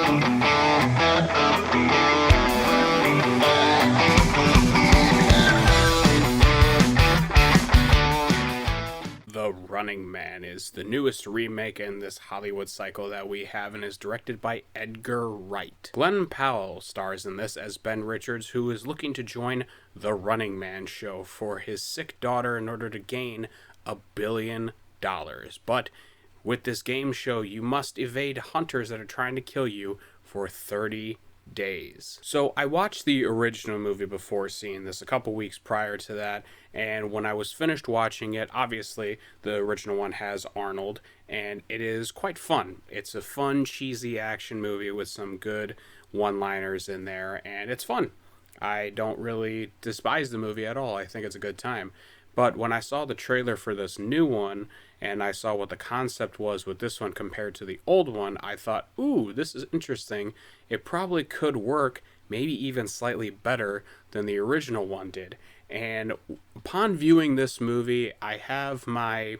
The Running Man is the newest remake in this Hollywood cycle that we have and is directed by Edgar Wright. Glen Powell stars in this as Ben Richards, who is looking to join the Running Man show for his sick daughter in order to gain $1 billion. But with this game show, you must evade hunters that are trying to kill you for 30 days. So I watched the original movie before seeing this a couple weeks prior to that, and when I was finished watching it, obviously the original one has Arnold, and it is quite fun. It's a fun, cheesy action movie with some good one-liners in there, and it's fun. I don't really despise the movie at all. I think it's a good time. But when I saw the trailer for this new one, and I saw what the concept was with this one compared to the old one, I thought, ooh, this is interesting. It probably could work, maybe even slightly better than the original one did. And upon viewing this movie, I have my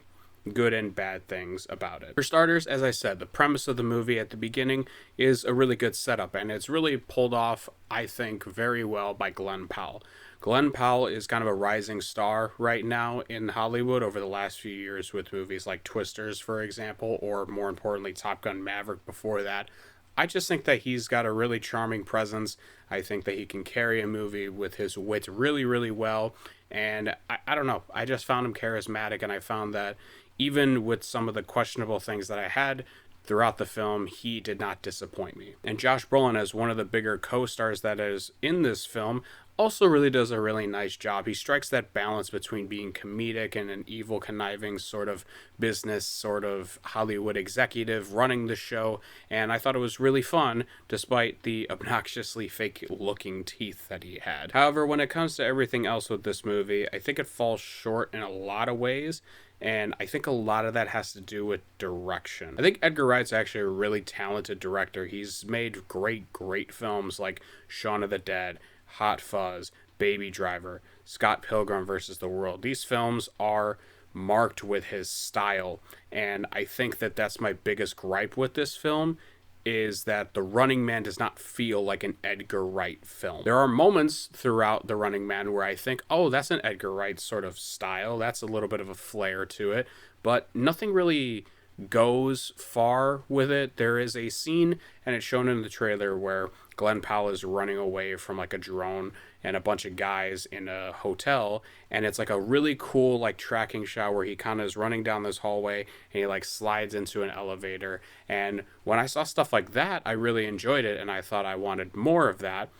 good and bad things about it. For starters, as I said, the premise of the movie at the beginning is a really good setup, and it's really pulled off, I think, very well by Glen Powell. Glen Powell is kind of a rising star right now in Hollywood over the last few years with movies like Twisters, for example, or more importantly, Top Gun Maverick before that. I just think that he's got a really charming presence. I think that he can carry a movie with his wit really, really well. And I don't know, I just found him charismatic, and I found that even with some of the questionable things that I had throughout the film, he did not disappoint me. And Josh Brolin, as one of the bigger co-stars that is in this film, also really does a really nice job. He strikes that balance between being comedic and an evil, conniving sort of business, sort of Hollywood executive running the show, and I thought it was really fun, despite the obnoxiously fake-looking teeth that he had. However, when it comes to everything else with this movie, I think it falls short in a lot of ways, and I think a lot of that has to do with direction. I think Edgar Wright's actually a really talented director. He's made great films like Shaun of the Dead, Hot Fuzz, Baby Driver, Scott Pilgrim vs. the World. These films are marked with his style, and I think that that's my biggest gripe with this film, is that The Running Man does not feel like an Edgar Wright film. There are moments throughout The Running Man where I think, oh, that's an Edgar Wright sort of style, that's a little bit of a flair to it, but nothing really goes far with it. There is a scene, and it's shown in the trailer, where Glen Powell is running away from like a drone and a bunch of guys in a hotel, and it's like a really cool like tracking shot where he kind of is running down this hallway and he like slides into an elevator. And when I saw stuff like that, I really enjoyed it, and I thought I wanted more of that.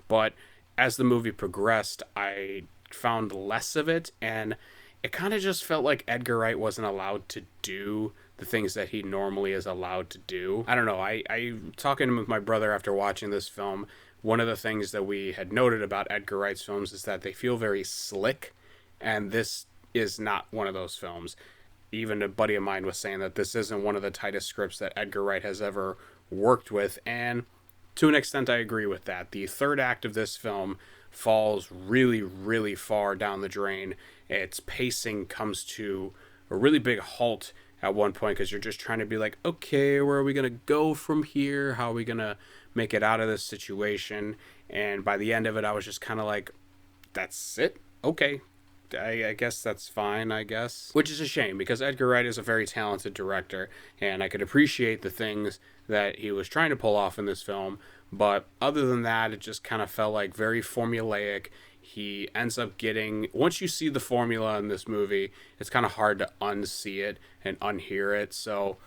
But as the movie progressed, I found less of it, and it kind of just felt like Edgar Wright wasn't allowed to do the things that he normally is allowed to do. I don't know, I talking with my brother after watching this film, one of the things that we had noted about Edgar Wright's films is that they feel very slick, and this is not one of those films. Even a buddy of mine was saying that this isn't one of the tightest scripts that Edgar Wright has ever worked with, and to an extent I agree with that. The third act of this film falls really far down the drain. Its pacing comes to a really big halt at one point, because you're just trying to be like, okay, where are we going to go from here? How are we going to make it out of this situation? And by the end of it, I was just kind of like, that's it? Okay. I guess that's fine, I guess. Which is a shame, because Edgar Wright is a very talented director, and I could appreciate the things that he was trying to pull off in this film. But other than that, it just kind of felt like very formulaic. He ends up getting, once you see the formula in this movie, it's kind of hard to unsee it and unhear it. So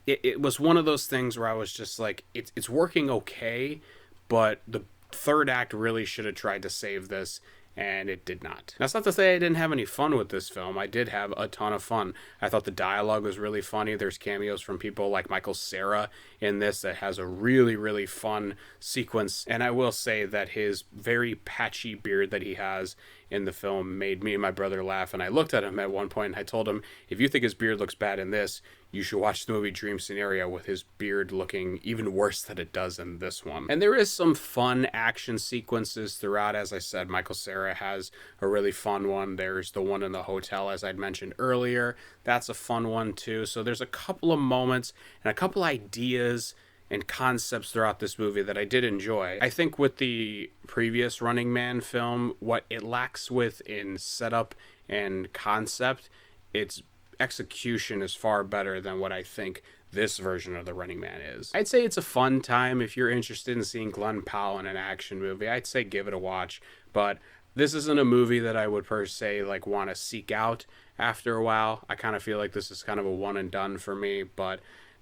it was one of those things where I was just like, it's working okay, but the third act really should have tried to save this, and it did not. That's not to say I didn't have any fun with this film. I did have a ton of fun. I thought the dialogue was really funny. There's cameos from people like Cera in this that has a really fun sequence. And I will say that his very patchy beard that he has in the film made me and my brother laugh. And I looked at him at one point and I told him, if you think his beard looks bad in this, you should watch the movie Dream Scenario with his beard looking even worse than it does in this one. And there is some fun action sequences throughout. As I said, Cera has a really fun one. There's the one in the hotel, as I'd mentioned earlier. That's a fun one too. So there's a couple of moments and a couple ideas and concepts throughout this movie that I did enjoy. I think with the previous Running Man film, what it lacks with in setup and concept, its execution is far better than what I think this version of the Running Man is. I'd say it's a fun time if you're interested in seeing Glen Powell in an action movie. I'd say give it a watch, but this isn't a movie that I would per se like want to seek out after a while. I kind of feel like this is kind of a one and done for me, but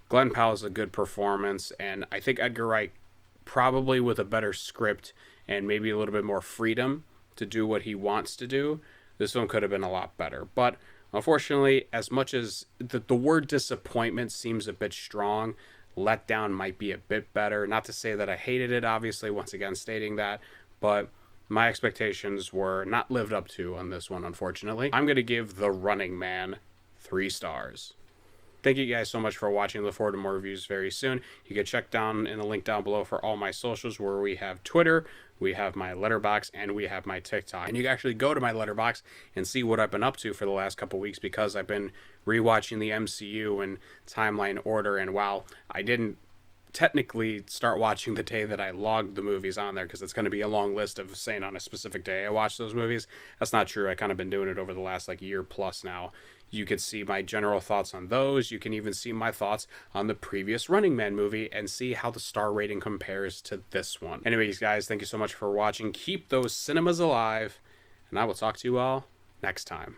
Glen Powell's a good performance, and I think Edgar Wright, probably with a better script and maybe a little bit more freedom to do what he wants to do, this one could have been a lot better. But unfortunately, as much as the word disappointment seems a bit strong, letdown might be a bit better. Not to say that I hated it, obviously, once again stating that, but my expectations were not lived up to on this one, unfortunately. I'm going to give The Running Man 3 stars. Thank you guys so much for watching. Look forward to more reviews very soon. You can check down in the link down below for all my socials, where we have Twitter, we have my Letterboxd, and we have my TikTok. And you can actually go to my Letterboxd and see what I've been up to for the last couple weeks, because I've been rewatching the MCU in timeline order. And while I didn't technically start watching the day that I logged the movies on there, because it's going to be a long list of saying on a specific day I watched those movies, that's not true. I kind of been doing it over the last year plus now. You could see my general thoughts on those. You can even see my thoughts on the previous Running Man movie and see how the star rating compares to this one. Anyways, guys, thank you so much for watching. Keep those cinemas alive, and I will talk to you all next time.